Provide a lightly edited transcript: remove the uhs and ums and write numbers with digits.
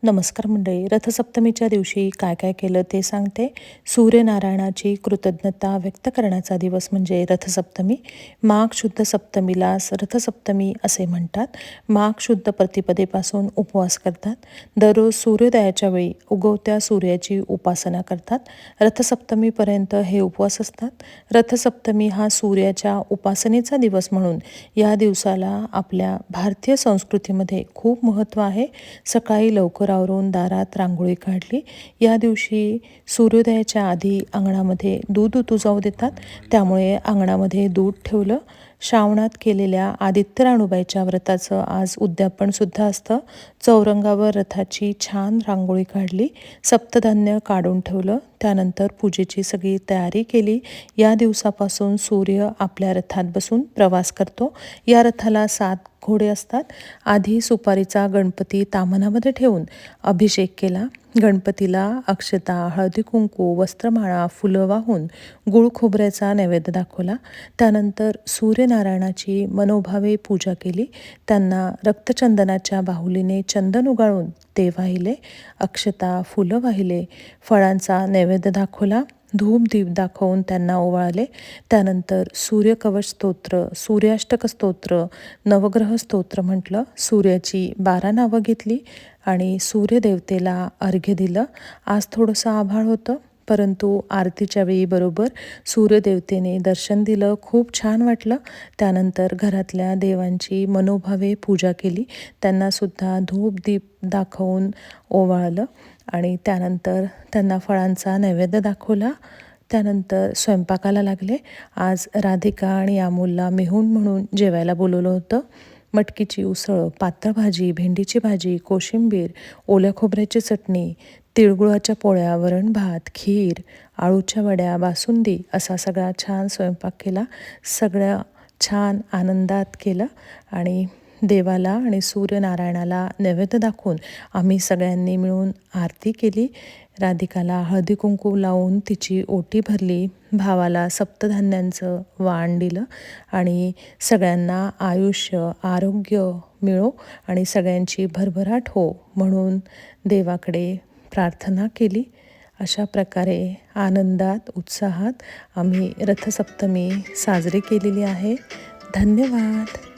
नमस्कार मंडळी. रथसप्तमीच्या दिवशी काय काय केलं ते सांगते. सूर्यनारायणाची कृतज्ञता व्यक्त करण्याचा दिवस म्हणजे रथसप्तमी. माघ शुद्ध सप्तमीला रथसप्तमी असे म्हणतात. माघ शुद्ध प्रतिपदेपासून उपवास करतात. दररोज सूर्योदयाच्या वेळी उगवत्या सूर्याची उपासना करतात. रथसप्तमीपर्यंत हे उपवास असतात. रथसप्तमी हा सूर्याच्या उपासनेचा दिवस म्हणून या दिवसाला आपल्या भारतीय संस्कृतीमध्ये खूप महत्त्व आहे. सकाळी लवकर आवरून दारात रांगोळी काढली. या दिवशी सूर्योदयाच्या आधी अंगणामध्ये दूध उतू जाऊ देतात. त्यामुळे अंगणामध्ये दूध ठेवलं. श्रावणात केलेल्या आदित्य राणूबाईच्या व्रताचं आज उद्यापनसुद्धा असतं. चौरंगावर रथाची छान रांगोळी काढली. सप्तधान्य काढून ठेवलं. त्यानंतर पूजेची सगळी तयारी केली. या दिवसापासून सूर्य आपल्या रथात बसून प्रवास करतो. या रथाला 7 घोडे असतात. आधी सुपारीचा गणपती ताम्हणामध्ये ठेवून अभिषेक केला. गणपतीला अक्षता, हळदी कुंकू, वस्त्रमाळा, फुलं वाहून गुळ खोबऱ्याचा नैवेद्य दाखवला. त्यानंतर सूर्यनारायणाची मनोभावे पूजा केली. त्यांना रक्तचंदनाच्या बाहुलीने चंदन उगाळून ते वाहिले. अक्षता, फुलं वाहिले. फळांचा नैवेद्य दाखवला. धूप दीप दाखवून त्यांना ओवाळले. त्यानंतर सूर्यकवच स्तोत्र, सूर्याष्टक स्तोत्र, नवग्रह स्तोत्र म्हटलं. सूर्याची 12 नावं घेतली आणि सूर्यदेवतेला अर्घ्य दिलं. आज थोडंसं आभाळ होतं, परंतु आरतीच्या वेळी बरोबर सूर्यदेवतेने दर्शन दिलं. खूप छान वाटलं. त्यानंतर घरातल्या देवांची मनोभावे पूजा केली. त्यांनासुद्धा धूप दीप दाखवून ओवाळलं आणि त्यानंतर त्यांना फळांचा नैवेद्य दाखवला. त्यानंतर स्वयंपाकाला लागले. आज राधिका आणि अमोलला मेहूण म्हणून जेवायला बोलवलं होतं. मटकीची उसळ, पातळ भाजी, भेंडीची भाजी, कोशिंबीर, ओल्या खोबऱ्याची चटणी, तिळगुळाच्या पोळ्या, वरण भात, खीर, आळूच्या वड्या, बासुंदी असा सगळा छान स्वयंपाक केला. सगळ्या छान आनंदात केलं आणि देवाला आणि सूर्यनारायणाला नैवेद्य दाखवून आम्ही सगळ्यांनी मिळून आरती केली. राधिकाला हळदी कुंकू लावून तिची ओटी भरली. भावाला सप्तधान्यांचं वाण दिलं आणि सगळ्यांना आयुष्य, आरोग्य मिळो आणि सगळ्यांची भरभराट हो म्हणून देवाकडे प्रार्थना केली. अशा प्रकारे आनंदात, उत्साहात आम्ही रथसप्तमी साजरी केलेली आहे. धन्यवाद.